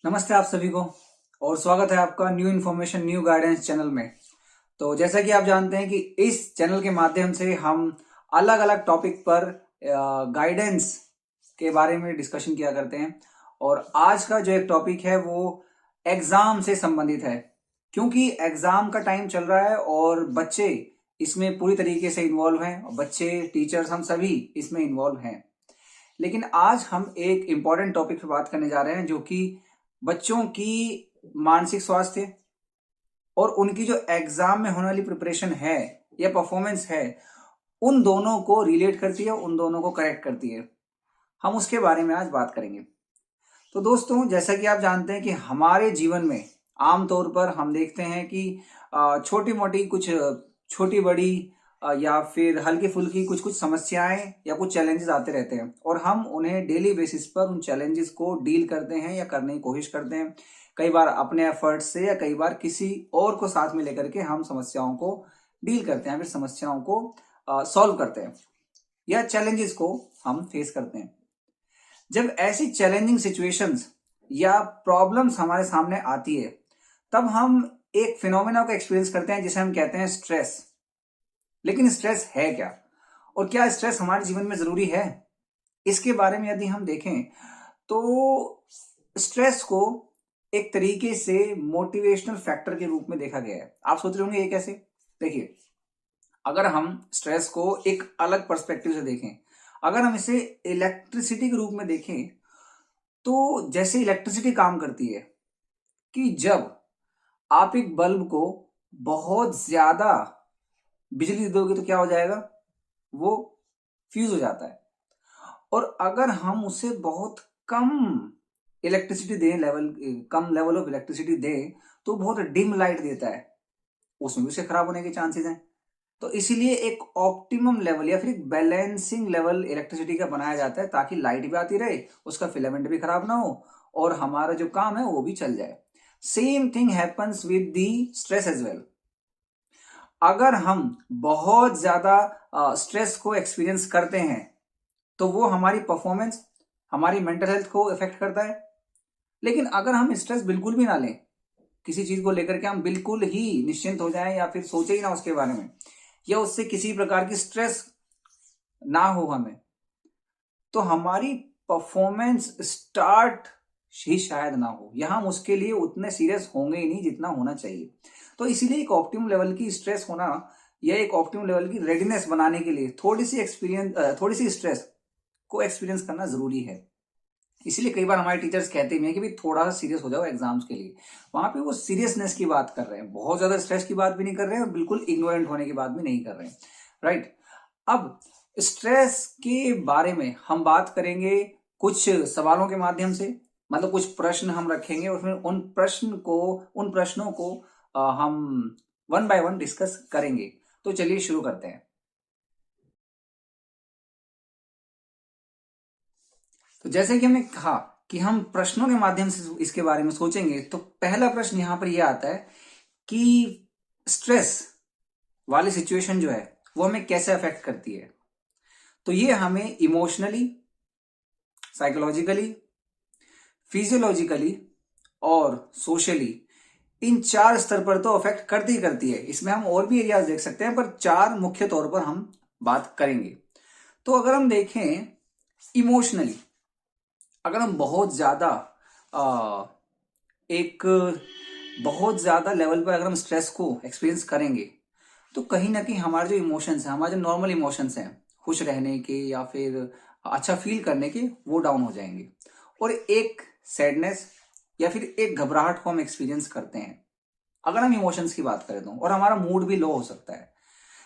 नमस्ते आप सभी को और स्वागत है आपका new information new guidance channel में। तो जैसा कि आप जानते हैं कि इस चैनल के माध्यम से हम अलग अलग टॉपिक पर गाइडेंस के बारे में डिस्कशन किया करते हैं। और आज का जो एक टॉपिक है वो एग्जाम से संबंधित है, क्योंकि एग्जाम का टाइम चल रहा है और बच्चे इसमें पूरी तरीके से इन्वॉल्व हैं और बच्चे टीचर्स हम सभी इसमें इन्वॉल्व हैं। लेकिन आज हम एक इम्पॉर्टेंट टॉपिक पर बात करने जा रहे हैं, जो कि बच्चों की मानसिक स्वास्थ्य और उनकी जो एग्जाम में होने वाली प्रिपरेशन है या परफॉर्मेंस है, उन दोनों को रिलेट करती है, उन दोनों को करेक्ट करती है। हम उसके बारे में आज बात करेंगे। तो दोस्तों, जैसा कि आप जानते हैं कि हमारे जीवन में आमतौर पर हम देखते हैं कि छोटी मोटी कुछ छोटी बड़ी या फिर हल्की फुल्की कुछ कुछ समस्याएं या कुछ चैलेंजेस आते रहते हैं और हम उन्हें डेली बेसिस पर उन चैलेंजेस को डील करते हैं या करने की कोशिश करते हैं। कई बार अपने एफर्ट्स से या कई बार किसी और को साथ में लेकर के हम समस्याओं को डील करते हैं, फिर समस्याओं को सॉल्व करते हैं या चैलेंजेस को हम फेस करते हैं। जब ऐसी चैलेंजिंग सिचुएशंस या प्रॉब्लम्स हमारे सामने आती है, तब हम एक फिनोमेना को एक्सपीरियंस करते हैं जिसे हम कहते हैं स्ट्रेस। लेकिन स्ट्रेस है क्या, और क्या स्ट्रेस हमारे जीवन में जरूरी है? इसके बारे में यदि हम देखें तो स्ट्रेस को एक तरीके से मोटिवेशनल फैक्टर के रूप में देखा गया है। आप सोच रहे होंगे ये कैसे? देखिए, अगर हम स्ट्रेस को एक अलग पर्सपेक्टिव से देखें, अगर हम इसे इलेक्ट्रिसिटी के रूप में देखें, तो जैसे इलेक्ट्रिसिटी काम करती है कि जब आप एक बल्ब को बहुत ज्यादा बिजली दोगे तो क्या हो जाएगा? वो फ्यूज हो जाता है। और अगर हम उसे बहुत कम इलेक्ट्रिसिटी दें, कम लेवल ऑफ इलेक्ट्रिसिटी दें, तो बहुत डिम लाइट देता है, उसमें भी उसे खराब होने के चांसेस हैं। तो इसीलिए एक ऑप्टिमम लेवल या फिर एक बैलेंसिंग लेवल इलेक्ट्रिसिटी का बनाया जाता है, ताकि लाइट भी आती रहे, उसका फिलामेंट भी खराब ना हो और हमारा जो काम है वो भी चल जाए। Same thing happens with the stress as well. अगर हम बहुत ज्यादा स्ट्रेस को एक्सपीरियंस करते हैं तो वो हमारी परफॉर्मेंस, हमारी मेंटल हेल्थ को इफेक्ट करता है। लेकिन अगर हम स्ट्रेस बिल्कुल भी ना लें, किसी चीज को लेकर के हम बिल्कुल ही निश्चिंत हो जाएं या फिर सोचे ही ना उसके बारे में, या उससे किसी प्रकार की स्ट्रेस ना हो हमें, तो हमारी परफॉर्मेंस स्टार्ट ही शायद ना हो, या हम उसके लिए उतने सीरियस होंगे ही नहीं जितना होना चाहिए। तो इसीलिए एक ऑप्टिमम लेवल की स्ट्रेस होना या एक ऑप्टिमम लेवल की रेडीनेस बनाने के लिए थोड़ी सी स्ट्रेस को एक्सपीरियंस करना जरूरी है। इसीलिए कई बार हमारे टीचर्स कहते भी हैं कि भाई थोड़ा सा सीरियस हो जाओ एग्जाम्स के लिए। वहां पे वो सीरियसनेस की बात कर रहे हैं, बहुत ज्यादा स्ट्रेस की बात भी नहीं कर रहे हैं और बिल्कुल इग्नोरेंट होने की बात भी नहीं कर रहे हैं। राइट। अब स्ट्रेस के बारे में हम बात करेंगे कुछ सवालों के माध्यम से, मतलब कुछ प्रश्न हम रखेंगे और फिर उन प्रश्नों को हम वन बाय वन डिस्कस करेंगे। तो चलिए शुरू करते हैं। तो जैसे कि हमने कहा कि हम प्रश्नों के माध्यम से इसके बारे में सोचेंगे, तो पहला प्रश्न यहां पर यह आता है कि स्ट्रेस वाली सिचुएशन जो है वो हमें कैसे अफेक्ट करती है। तो ये हमें इमोशनली, साइकोलॉजिकली, फिजियोलॉजिकली और सोशली, इन चार स्तर पर तो अफेक्ट करती ही करती है। इसमें हम और भी एरियाज देख सकते हैं, पर चार मुख्य तौर पर हम बात करेंगे। तो अगर हम देखें इमोशनली, अगर हम बहुत ज्यादा एक बहुत ज्यादा लेवल पर अगर हम स्ट्रेस को एक्सपीरियंस करेंगे, तो कहीं ना कहीं हमारे जो इमोशंस हैं, हमारे जो नॉर्मल इमोशंस हैं, खुश रहने के या फिर अच्छा फील करने के, वो डाउन हो जाएंगे और एक सैडनेस या फिर एक घबराहट को हम एक्सपीरियंस करते हैं अगर हम इमोशंस की बात करें तो, और हमारा मूड भी लो हो सकता है।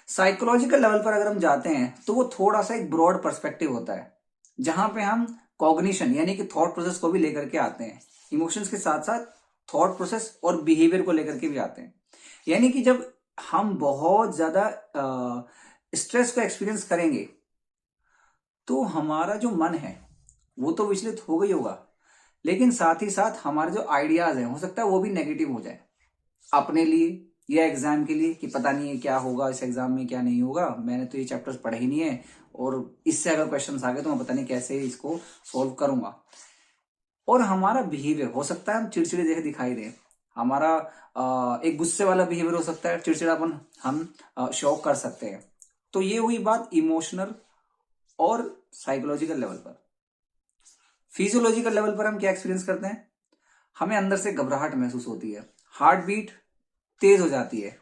साइकोलॉजिकल लेवल पर अगर हम जाते हैं तो वो थोड़ा सा एक ब्रॉड पर्सपेक्टिव होता है, जहां पे हम कॉग्निशन यानी कि थॉट प्रोसेस को भी लेकर के आते हैं। इमोशंस के साथ साथ थॉट प्रोसेस और बिहेवियर को लेकर के भी आते हैं। यानी कि जब हम बहुत ज्यादा स्ट्रेस को एक्सपीरियंस करेंगे, तो हमारा जो मन है वो तो विचलित हो गई होगा, लेकिन साथ ही साथ हमारे जो आइडियाज हैं हो सकता है वो भी नेगेटिव हो जाए अपने लिए या एग्जाम के लिए, कि पता नहीं है क्या होगा इस एग्जाम में, क्या नहीं होगा, मैंने तो ये चैप्टर्स पढ़े ही नहीं है और इससे अगर क्वेश्चंस आ गए तो मैं पता नहीं कैसे इसको सॉल्व करूंगा। और हमारा बिहेवियर हो सकता है हम चिड़चिड़े जैसे दिखाई दें, हमारा एक गुस्से वाला बिहेवियर हो सकता है, चिड़चिड़ापन हम शो कर सकते हैं। तो ये हुई बात इमोशनल और साइकोलॉजिकल लेवल पर। फिजियोलॉजिकल लेवल पर हम क्या एक्सपीरियंस करते हैं, हमें अंदर से घबराहट महसूस होती है, हार्ट बीट तेज हो जाती है,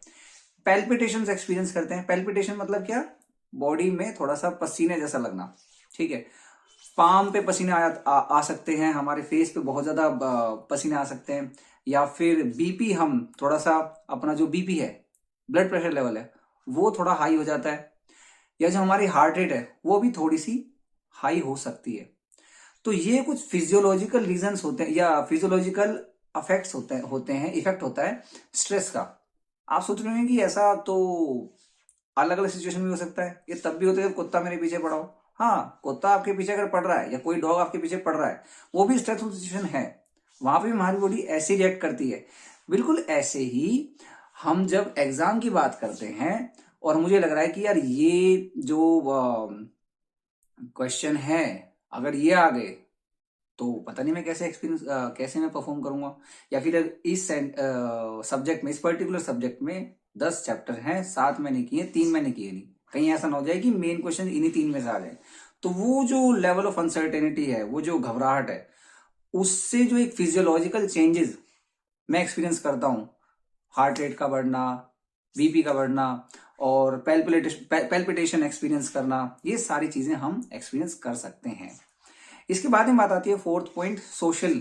पैल्पिटेशन एक्सपीरियंस करते हैं। पैल्पिटेशन मतलब क्या, बॉडी में थोड़ा सा पसीने जैसा लगना, ठीक है। पाम पे पसीने आ सकते हैं, हमारे फेस पे बहुत ज्यादा पसीने आ सकते हैं, या फिर बीपी, हम थोड़ा सा अपना जो बीपी है, ब्लड प्रेशर लेवल है, वो थोड़ा हाई हो जाता है, या जो हमारी हार्ट रेट है वो भी थोड़ी सी हाई हो सकती है। तो ये कुछ फिजियोलॉजिकल रीजंस होते हैं या फिजियोलॉजिकल अफेक्ट्स होते हैं इफेक्ट होता है स्ट्रेस का। आप सोच रहे हैं कि ऐसा तो अलग अलग सिचुएशन में हो सकता है, ये तब भी होता है जब कुत्ता मेरे पीछे पड़ा हो। हाँ, कुत्ता आपके पीछे अगर पड़ रहा है या कोई डॉग आपके पीछे पड़ रहा है, वो भी स्ट्रेसफुल सिचुएशन है, वहां पे भी हमारी बॉडी ऐसे रिएक्ट करती है। बिल्कुल ऐसे ही हम जब एग्जाम की बात करते हैं और मुझे लग रहा है कि यार ये जो क्वेश्चन है, अगर ये आ गए तो पता नहीं मैं कैसे एक्सपीरियंस कैसे मैं परफॉर्म करूंगा, या फिर इस सब्जेक्ट में, इस पर्टिकुलर सब्जेक्ट में 10 चैप्टर हैं, 7 मैंने किए, 3 मैंने किए नहीं, कहीं ऐसा ना हो जाए कि मेन क्वेश्चन इन्हीं 3 में से आ जाए। तो वो जो लेवल ऑफ अनसर्टेनिटी है, वो जो घबराहट है, उससे जो एक फिजियोलॉजिकल चेंजेस मैं एक्सपीरियंस करता हूँ, हार्ट रेट का बढ़ना, बीपी का बढ़ना, और पैल्पिटेशन एक्सपीरियंस करना, ये सारी चीजें हम एक्सपीरियंस कर सकते हैं। इसके बाद में बात आती है fourth point, social.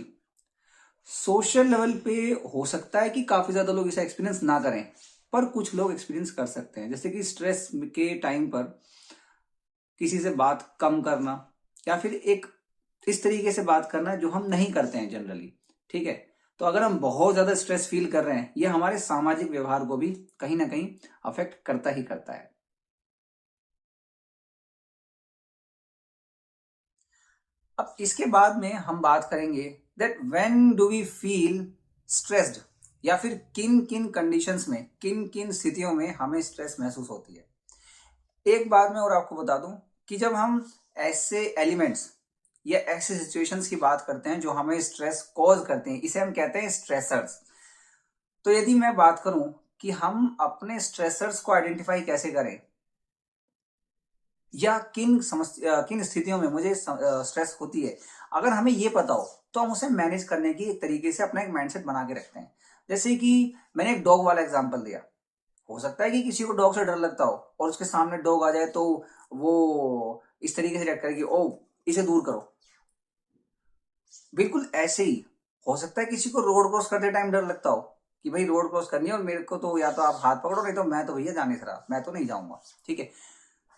Social level पे हो सकता है कि काफी ज्यादा लोग इसे एक्सपीरियंस ना करें, पर कुछ लोग एक्सपीरियंस कर सकते हैं, जैसे कि स्ट्रेस के टाइम पर किसी से बात कम करना, या फिर एक इस तरीके से बात करना जो हम नहीं करते हैं जनरली, ठीक है। तो अगर हम बहुत ज्यादा स्ट्रेस फील कर रहे हैं, ये हमारे सामाजिक व्यवहार को भी कहीं ना कहीं अफेक्ट करता ही करता है। अब इसके बाद में हम बात करेंगे that when do we feel stressed, या फिर किन किन कंडीशंस में, किन किन स्थितियों में हमें स्ट्रेस महसूस होती है। एक बात मैं और आपको बता दूं कि जब हम ऐसे एलिमेंट्स या ऐसे सिचुएशंस की बात करते हैं जो हमें स्ट्रेस कॉज करते हैं, इसे हम कहते हैं स्ट्रेसर्स। तो यदि मैं बात करूं कि हम अपने स्ट्रेसर्स को आइडेंटिफाई कैसे करें, या किन समस्या किन स्थितियों में मुझे स्ट्रेस होती है, अगर हमें ये पता हो तो हम उसे मैनेज करने की एक तरीके से अपना एक माइंडसेट बना के रखते हैं। जैसे कि मैंने एक डॉग वाला एग्जांपल दिया, हो सकता है कि किसी को डॉग से डर लगता हो और उसके सामने डॉग आ जाए तो वो इस तरीके से रिएक्ट करेगी, ओ इसे दूर करो। बिल्कुल ऐसे ही हो सकता है किसी को रोड क्रॉस करते टाइम डर लगता हो कि भाई रोड क्रॉस करनी है और मेरे को तो या तो आप हाथ पकड़ो, नहीं तो मैं तो भैया जाने से रहा, मैं तो नहीं जाऊंगा, ठीक है।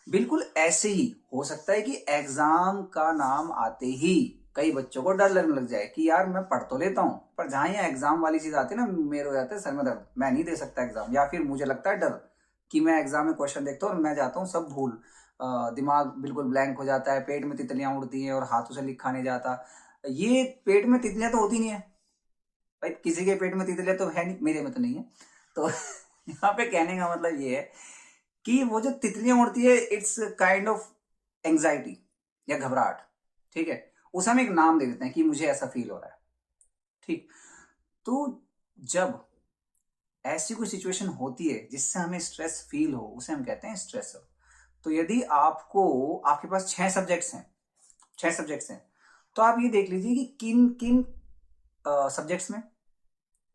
बिल्कुल ऐसे ही हो सकता है कि एग्जाम का नाम आते ही कई बच्चों को डर लगने लग जाए कि यार मैं पढ़ तो लेता हूं, पर जहां ये एग्जाम वाली चीज आती है ना, मेरे हो जाते हैं सर में दर्द, मैं नहीं दे सकता एग्जाम, या फिर मुझे लगता है डर कि मैं एग्जाम में क्वेश्चन देखता हूँ और मैं जाता हूँ सब भूल, दिमाग बिल्कुल ब्लैंक हो जाता है, पेट में तितलियां उड़ती हैं और हाथों से लिखा नहीं जाता। ये पेट में तितलियां तो होती नहीं है भाई, किसी के पेट में तितलियां तो है नहीं, मेरे में तो नहीं है। तो यहाँ पे कहने का मतलब ये है कि वो जो तितलियां उड़ती है, इट्स काइंड ऑफ एंजाइटी या घबराहट, ठीक है। उसे हम एक नाम दे देते हैं कि मुझे ऐसा फील हो रहा है, ठीक। तो जब ऐसी कोई सिचुएशन होती है जिससे हमें स्ट्रेस फील हो, उसे हम कहते हैं स्ट्रेसर। तो यदि आपको, आपके पास 6 सब्जेक्ट्स हैं, 6 सब्जेक्ट्स हैं, तो आप ये देख लीजिए कि किन किन सब्जेक्ट्स में,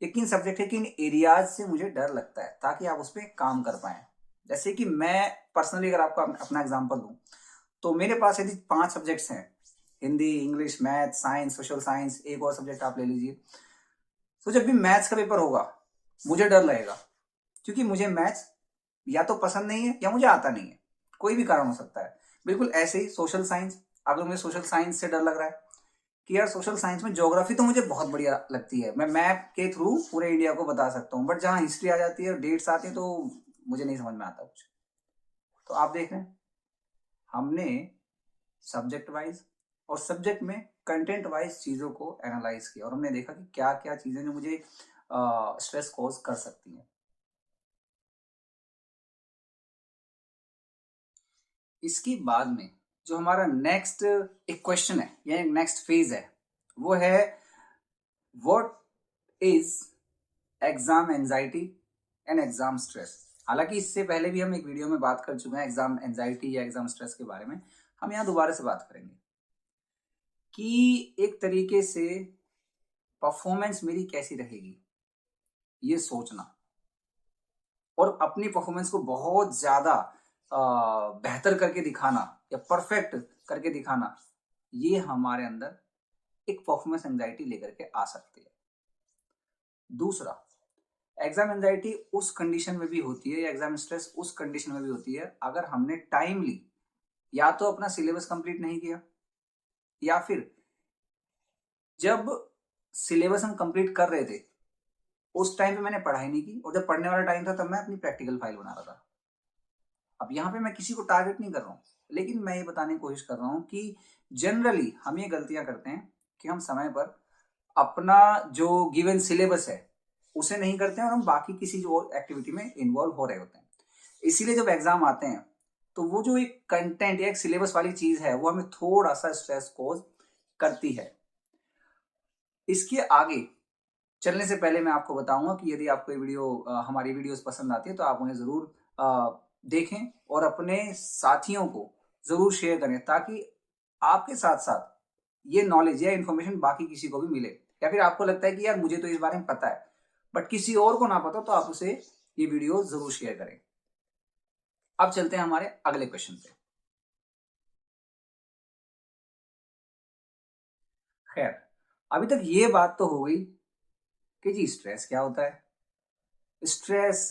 ये किन सब्जेक्ट है, किन एरियाज से मुझे डर लगता है, ताकि आप उस पर काम कर पाए। जैसे कि मैं पर्सनली अगर आपको अपना एग्जांपल दूं, तो मेरे पास यदि 5 सब्जेक्ट्स हैं, Hindi, English, math, science, social science, एक और सब्जेक्ट आप ले लीजिए, तो जब भी मैथ्स का पेपर होगा मुझे डर लगेगा, क्योंकि मुझे मैथ्स या तो पसंद नहीं है या मुझे आता नहीं है, कोई भी कारण हो सकता है। बिल्कुल ऐसे ही सोशल साइंस, अगर मुझे सोशल साइंस से डर लग रहा है कि यार सोशल साइंस में ज्योग्राफी तो मुझे बहुत बढ़िया लगती है, मैं मैप के थ्रू पूरे इंडिया को बता सकता हूँ, बट जहाँ हिस्ट्री आ जाती है और डेट्स आती है तो मुझे नहीं समझ में आता कुछ। तो आप देख रहे हैं, हमने सब्जेक्ट वाइज और सब्जेक्ट में कंटेंट वाइज चीजों को एनालाइज किया और हमने देखा कि क्या क्या चीजें जो मुझे स्ट्रेस कॉज कर सकती हैं। इसके बाद में जो हमारा नेक्स्ट एक क्वेश्चन है या एक नेक्स्ट फेज है, वो है what is exam anxiety and exam stress. हालांकि इससे पहले भी हम एक वीडियो में बात कर चुके हैं एग्जाम एंजाइटी या एग्जाम स्ट्रेस के बारे में। हम यहाँ दोबारा से बात करेंगे कि एक तरीके से परफॉर्मेंस मेरी कैसी रहेगी, ये सोचना और अपनी परफॉर्मेंस को बहुत ज्यादा बेहतर करके दिखाना या परफेक्ट करके दिखाना, ये हमारे अंदर एक परफॉर्मेंस एंजाइटी लेकर के आ सकती है। दूसरा, एग्जाम एंजाइटी उस कंडीशन में भी होती है या एग्जाम स्ट्रेस उस कंडीशन में भी होती है अगर हमने टाइमली या तो अपना सिलेबस कंप्लीट नहीं किया, या फिर जब सिलेबस हम कंप्लीट कर रहे थे उस टाइम पे मैंने पढ़ाई नहीं की, और जब पढ़ने वाला टाइम था तब मैं अपनी प्रैक्टिकल फाइल बना रहा था। अब यहाँ पे मैं किसी को टारगेट नहीं कर रहा हूँ, लेकिन मैं ये बताने की कोशिश कर रहा हूँ कि जनरली हम ये गलतियां करते हैं कि हम समय पर अपना जो गिवन सिलेबस है उसे नहीं करते हैं और हम बाकी किसी जो एक्टिविटी में इन्वॉल्व हो रहे होते हैं। इसीलिए जब एग्जाम आते हैं तो वो जो एक कंटेंट या एक सिलेबस वाली चीज है वो हमें थोड़ा सा स्ट्रेस कोज करती है। इसके आगे चलने से पहले मैं आपको बताऊंगा कि यदि आपको ये वीडियो हमारी वीडियोस पसंद आती है तो आप उन्हें जरूर देखें और अपने साथियों को जरूर शेयर करें, ताकि आपके साथ साथ ये नॉलेज या इन्फॉर्मेशन बाकी किसी को भी मिले। या फिर आपको लगता है कि यार मुझे तो इस बारे में पता है बट किसी और को ना पता, तो आप उसे ये वीडियो जरूर शेयर करें। अब चलते हैं हमारे अगले क्वेश्चन पे। खैर, अभी तक ये बात तो हो गई कि जी स्ट्रेस क्या होता है, स्ट्रेस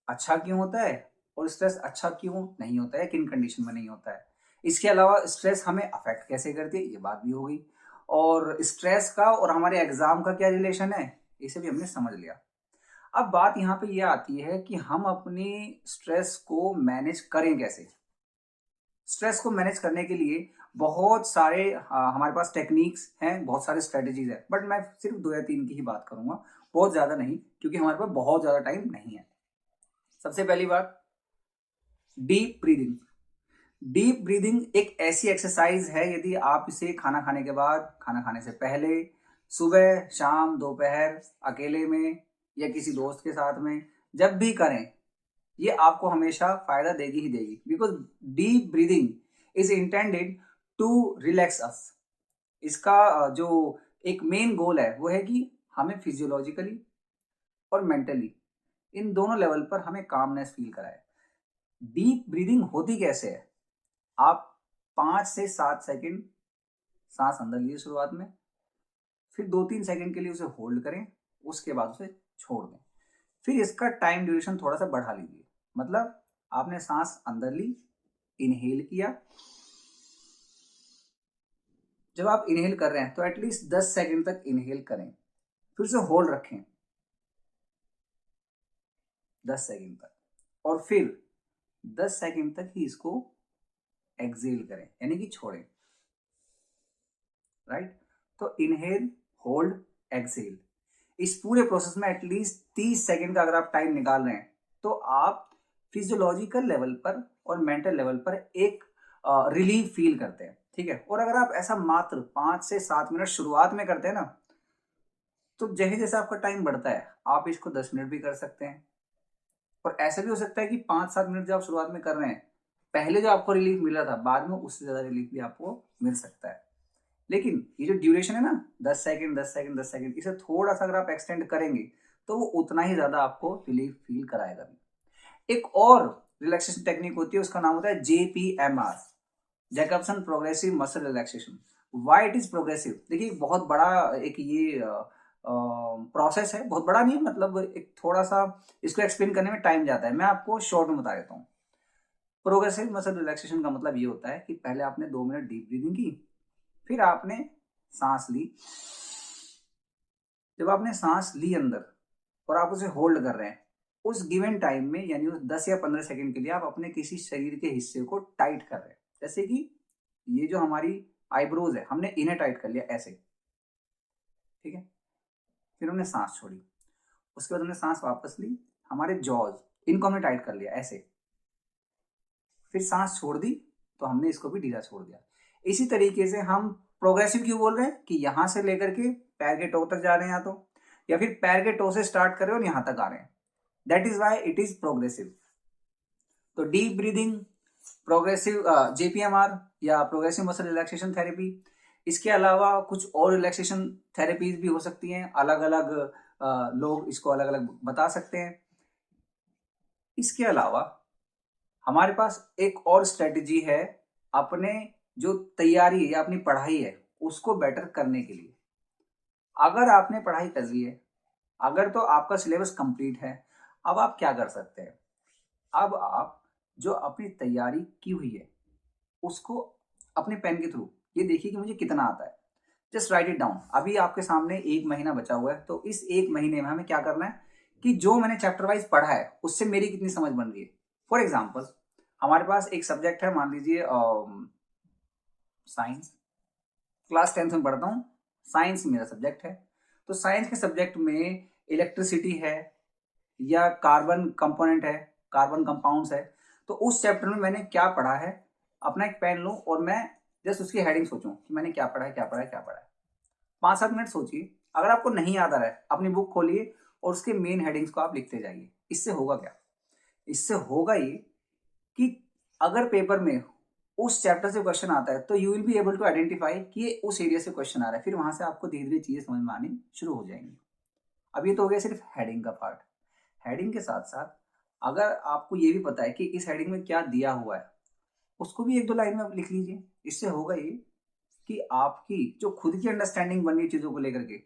अच्छा क्यों होता है और स्ट्रेस अच्छा क्यों नहीं होता है, किन कंडीशन में नहीं होता है। इसके अलावा स्ट्रेस हमें अफेक्ट कैसे करती है, ये बात भी हो गई। और स्ट्रेस का और हमारे एग्जाम का क्या रिलेशन है, इसे भी हमने समझ लिया। अब बात यहाँ पे ये आती है कि हम अपनी स्ट्रेस को मैनेज करें कैसे। स्ट्रेस को मैनेज करने के लिए बहुत सारे हमारे पास टेक्निक्स हैं, बहुत सारे स्ट्रेटेजीज है, बट मैं सिर्फ 2 या 3 की ही बात करूंगा, बहुत ज्यादा नहीं, क्योंकि हमारे पास बहुत ज्यादा टाइम नहीं है। सबसे पहली बात, डीप ब्रीदिंग। डीप ब्रीदिंग एक ऐसी एक्सरसाइज है, यदि आप इसे खाना खाने के बाद, खाना खाने से पहले, सुबह, शाम, दोपहर, अकेले में या किसी दोस्त के साथ में, जब भी करें, ये आपको हमेशा फायदा देगी ही देगी। Because deep breathing is intended to relax us. इसका जो एक मेन गोल है वो है कि हमें फिजियोलॉजिकली और मेंटली, इन दोनों लेवल पर हमें कामनेस फील कराए। डीप ब्रीदिंग होती कैसे है, आप 5 से 7 सेकंड सांस अंदर लिए शुरुआत में, फिर 2-3 सेकंड के लिए उसे होल्ड करें, उसके बाद उसे छोड़ दें। फिर इसका टाइम ड्यूरेशन थोड़ा सा बढ़ा लीजिए। मतलब आपने सांस अंदर ली, इनहेल किया, जब आप इनहेल कर रहे हैं तो एटलीस्ट 10 सेकंड तक इनहेल करें, फिर उसे होल्ड रखें 10 सेकंड तक, और फिर 10 सेकंड तक ही इसको एक्सेल करें, यानी कि छोड़ें। राइट, तो इनहेल, होल्ड, एक्सेल, इस पूरे प्रोसेस में एटलीस्ट 30 सेकंड का अगर आप टाइम निकाल रहे हैं तो आप फिजियोलॉजिकल लेवल पर और मेंटल लेवल पर एक रिलीफ फील करते हैं। ठीक है, और अगर आप ऐसा मात्र 5 से 7 मिनट शुरुआत में करते हैं ना, तो जैसे जैसे आपका टाइम बढ़ता है आप इसको 10 मिनट भी कर सकते हैं। और ऐसा भी हो सकता है कि 5-7 मिनट जो आप शुरुआत में कर रहे हैं, पहले जो आपको रिलीफ मिला था बाद में उससे ज्यादा रिलीफ भी आपको मिल सकता है। लेकिन ये जो ड्यूरेशन है ना, 10 सेकंड 10 सेकंड 10 सेकंड, इसे थोड़ा सा अगर आप एक्सटेंड करेंगे तो वो उतना ही ज्यादा आपको रिलीफ फील कराएगा भी। एक और रिलैक्सेशन टेक्निक होती है, उसका नाम होता है JPMR, Jacobson progressive muscle relaxation. Why it is progressive, देखिए बहुत बड़ा एक ये प्रोसेस है, बहुत बड़ा नहीं है, मतलब एक थोड़ा सा इसको एक्सप्लेन करने में टाइम जाता है, मैं आपको शॉर्ट में बता देता हूँ। प्रोग्रेसिव मसल रिलैक्सेशन का मतलब ये होता है कि पहले आपने 2 मिनट डीप ब्रीदिंग की, फिर आपने सांस ली, जब आपने सांस ली अंदर और आप उसे होल्ड कर रहे हैं, उस गिवन टाइम में यानी उस 10 या 15 सेकंड के लिए आप अपने किसी शरीर के हिस्से को टाइट कर रहे हैं। जैसे कि ये जो हमारी आईब्रोज है, हमने इन्हें टाइट कर लिया ऐसे। ठीक है, फिर हमने सांस छोड़ी, उसके बाद हमने सांस वापस ली, हमारे जॉज इनको हमने टाइट कर लिया ऐसे, फिर सांस छोड़ दी तो हमने इसको भी ढीला छोड़ दिया। इसी तरीके से हम प्रोग्रेसिव क्यों बोल रहे हैं कि यहां से लेकर के पैर के टो तक जा रहे हैं, या फिर पैर के टो से स्टार्ट कर रहे हो और यहां तक आ रहे हैं, that is why it is progressive. तो डीप ब्रीदिंग, प्रोग्रेसिव जेपीएमआर या प्रोग्रेसिव मसल रिलैक्सेशन थेरेपी, इसके अलावा कुछ और रिलैक्सेशन थेरेपीज भी हो सकती हैं, अलग अलग लोग इसको अलग अलग बता सकते हैं। इसके अलावा हमारे पास एक और स्ट्रेटजी है अपने जो तैयारी है या अपनी पढ़ाई है उसको बेटर करने के लिए। अगर आपने पढ़ाई कर ली है, अगर तो आपका सिलेबस कंप्लीट है, अब आप क्या कर सकते हैं, अब आप जो अपनी तैयारी की हुई है उसको अपने पेन के थ्रू ये देखिए कि मुझे कितना आता है, जस्ट राइट इट डाउन। अभी आपके सामने 1 महीना बचा हुआ है, तो इस 1 महीने में हमें क्या करना है कि जो मैंने चैप्टर वाइज पढ़ा है उससे मेरी कितनी समझ बन रही है। फॉर एग्जाम्पल हमारे पास एक सब्जेक्ट है, मान लीजिए साइंस, क्लास 10th में पढ़ता हूँ, साइंस मेरा सब्जेक्ट है। तो साइंस के सब्जेक्ट में इलेक्ट्रिसिटी है या कार्बन कंपोनेंट है, कार्बन कंपाउंड्स है। तो उस चैप्टर में मैंने क्या पढ़ा है, अपना एक पेन लूं और मैं जस्ट उसकी हेडिंग सोचूं कि मैंने क्या पढ़ा है, क्या पढ़ा है, क्या पढ़ा है। 5-7 मिनट सोचिए। अगर आपको नहीं याद आ रहा है, अपनी बुक खोलिए और उसके मेन हेडिंग्स को आप लिखते जाइए। इससे होगा क्या, इससे होगा ये कि अगर पेपर में उस चैप्टर से क्वेश्चन आता है तो you will be able to identify कि ये उस एरिया से क्वेश्चन आ रहा है। फिर वहां से आपको धीरे धीरे चीजें समझ में आनी शुरू हो जाएंगी। अब ये तो हो गया सिर्फ हेडिंग का पार्ट। हेडिंग के साथ साथ अगर आपको ये भी पता है कि इस हेडिंग में क्या दिया हुआ है, उसको भी 1-2 लाइन में आप लिख लीजिए। इससे होगा ये कि आपकी जो खुद की अंडरस्टैंडिंग बनी है चीजों को लेकर के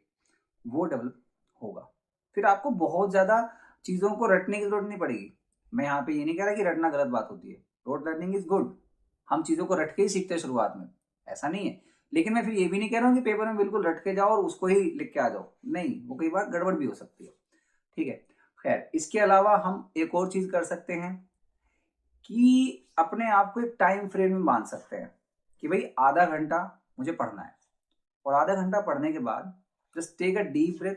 वो डेवलप होगा। फिर आपको बहुत ज्यादा चीजों को रटने की जरूरत नहीं पड़ेगी। मैं यहाँ पे ये नहीं कह रहा कि रटना गलत बात होती है, रोड लर्निंग इज गुड, हम चीजों को रट के ही सीखते हैं शुरुआत में, ऐसा नहीं है। लेकिन मैं फिर ये भी नहीं कह रहा हूँ कि पेपर में बिल्कुल रट के जाओ और उसको ही लिख के आ जाओ, नहीं, वो कई बार गड़बड़ भी हो सकती है। ठीक है, खैर इसके अलावा हम एक और चीज कर सकते हैं कि अपने आप को एक टाइम फ्रेम में बांध सकते हैं कि भाई आधा घंटा मुझे पढ़ना है, और आधा घंटा पढ़ने के बाद just take a deep breath,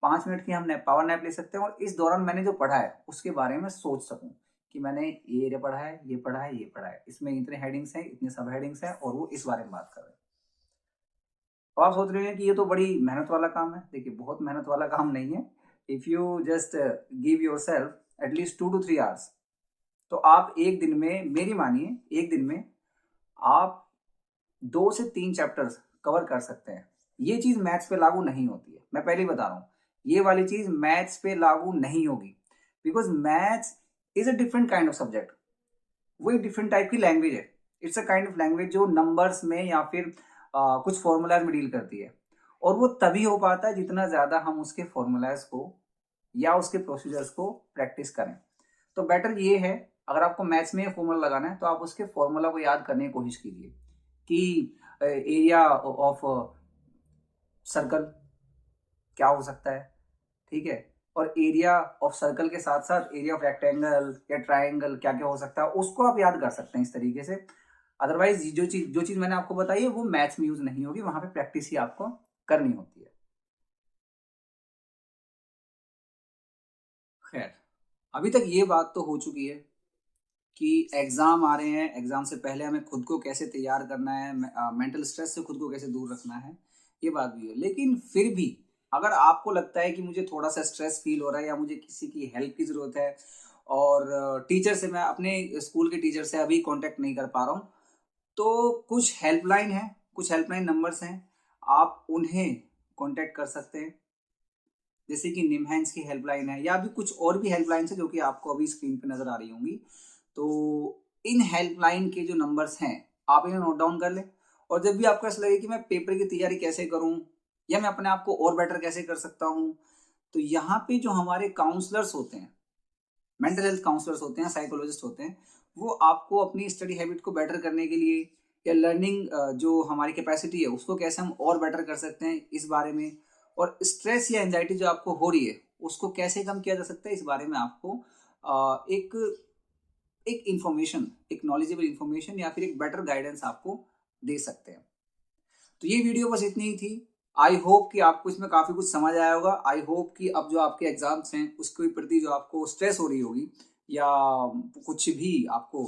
5 minute की हम पावर नैप ले सकते हैं, और इस दौरान मैंने जो पढ़ा है उसके बारे में सोच सकूं कि मैंने ये एरिया पढ़ा है, ये पढ़ा है, ये पढ़ा है, इसमें इतने हेडिंग्स हैं, इतने सब हेडिंग्स हैं, और वो इस बारे में बात कर रहे हैं। तो आप सोच रहे हैं कि ये तो बड़ी मेहनत वाला काम है। देखिए बहुत मेहनत वाला काम नहीं है। If you just give your self at least 2 to 3 hours, तो आप एक दिन में, मेरी मानिए, एक दिन में आप 2 से 3 चैप्टर्स कवर कर सकते हैं। ये चीज मैथ्स पे लागू नहीं होती है, मैं पहले ही बता रहा हूँ, ये वाली चीज मैथ्स पे लागू नहीं होगी, because maths is a different kind of subject. वो एक डिफरेंट टाइप की लैंग्वेज है। It's a kind of language जो नंबर्स में या फिर कुछ फॉर्मूलाज में डील करती है, और वो तभी हो पाता है जितना ज्यादा हम उसके फॉर्मूलाज को या उसके प्रोसीजर्स को प्रैक्टिस करें। तो बेटर ये है, अगर आपको मैथ्स में फॉर्मूला लगाना है तो आप उसके फॉर्मूला को याद करने की कोशिश कीजिए कि एरिया ऑफ सर्कल क्या हो सकता है, ठीक है, और एरिया ऑफ सर्कल के साथ साथ एरिया ऑफ रेक्टेंगल या ट्राइंगल क्या क्या हो सकता है, उसको आप याद कर सकते हैं इस तरीके से। अदरवाइज जो चीज मैंने आपको बताई है वो मैथ्स में यूज नहीं होगी, वहां पे प्रैक्टिस ही आपको करनी होती है। खैर अभी तक ये बात तो हो चुकी है कि एग्जाम आ रहे हैं, एग्जाम से पहले हमें खुद को कैसे तैयार करना है, मेंटल स्ट्रेस से खुद को कैसे दूर रखना है, ये बात भी है। लेकिन फिर भी अगर आपको लगता है कि मुझे थोड़ा सा स्ट्रेस फील हो रहा है या मुझे किसी की हेल्प की जरूरत है, और टीचर से, मैं अपने स्कूल के टीचर से अभी कांटेक्ट नहीं कर पा रहा हूँ, तो कुछ हेल्पलाइन है, कुछ हेल्पलाइन नंबर्स हैं, आप उन्हें कांटेक्ट कर सकते हैं। जैसे कि निमहैंस की हेल्पलाइन है, या भी कुछ और भी हेल्पलाइन है जो कि आपको अभी स्क्रीन पे नजर आ रही होंगी। तो इन हेल्पलाइन के जो नंबर्स हैं आप इन्हें नोट डाउन कर लें, और जब भी आपको ऐसा लगे कि मैं पेपर की तैयारी कैसे करूं या मैं अपने आप को और बेटर कैसे कर सकता हूं, तो यहाँ पे जो हमारे काउंसलर्स होते हैं, मेंटल हेल्थ काउंसलर्स होते हैं, साइकोलॉजिस्ट होते हैं, वो आपको अपनी स्टडी हैबिट को बेटर करने के लिए या लर्निंग जो हमारी कैपेसिटी है उसको कैसे हम और बेटर कर सकते हैं इस बारे में, और स्ट्रेस या एंजाइटी जो आपको हो रही है उसको कैसे कम किया जा सकता है इस बारे में आपको एक एक इंफॉर्मेशन, एक नॉलेजेबल इंफॉर्मेशन या फिर एक बेटर गाइडेंस आपको दे सकते हैं। तो ये वीडियो बस इतनी ही थी। आई होप कि आपको इसमें काफी कुछ समझ आया होगा। आई होप कि अब जो आपके एग्जाम्स हैं उसके प्रति जो आपको स्ट्रेस हो रही होगी या कुछ भी आपको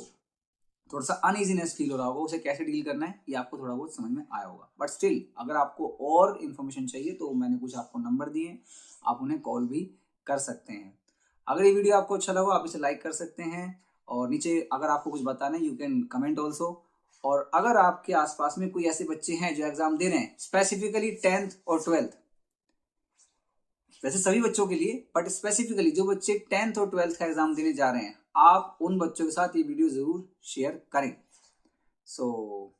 थोड़ा सा अनइजीनेस फील हो रहा होगा, उसे कैसे डील करना है ये आपको थोड़ा बहुत समझ में आया होगा। बट स्टिल अगर आपको और इन्फॉर्मेशन चाहिए तो मैंने कुछ आपको नंबर दिए हैं, आप उन्हें कॉल भी कर सकते हैं। अगर ये वीडियो आपको अच्छा लगा आप इसे लाइक कर सकते हैं, और नीचे अगर आपको कुछ बताना है यू कैन कमेंट ऑल्सो। और अगर आपके आसपास में कोई ऐसे बच्चे हैं जो एग्जाम दे रहे हैं, स्पेसिफिकली 10th और 12th, वैसे सभी बच्चों के लिए बट स्पेसिफिकली जो बच्चे 10th और 12th का एग्जाम देने जा रहे हैं, आप उन बच्चों के साथ ये वीडियो जरूर शेयर करें। So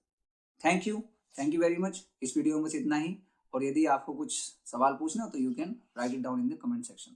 thank you very much. इस वीडियो में बस इतना ही, और यदि आपको कुछ सवाल पूछना हो तो you can write it down in the comment section.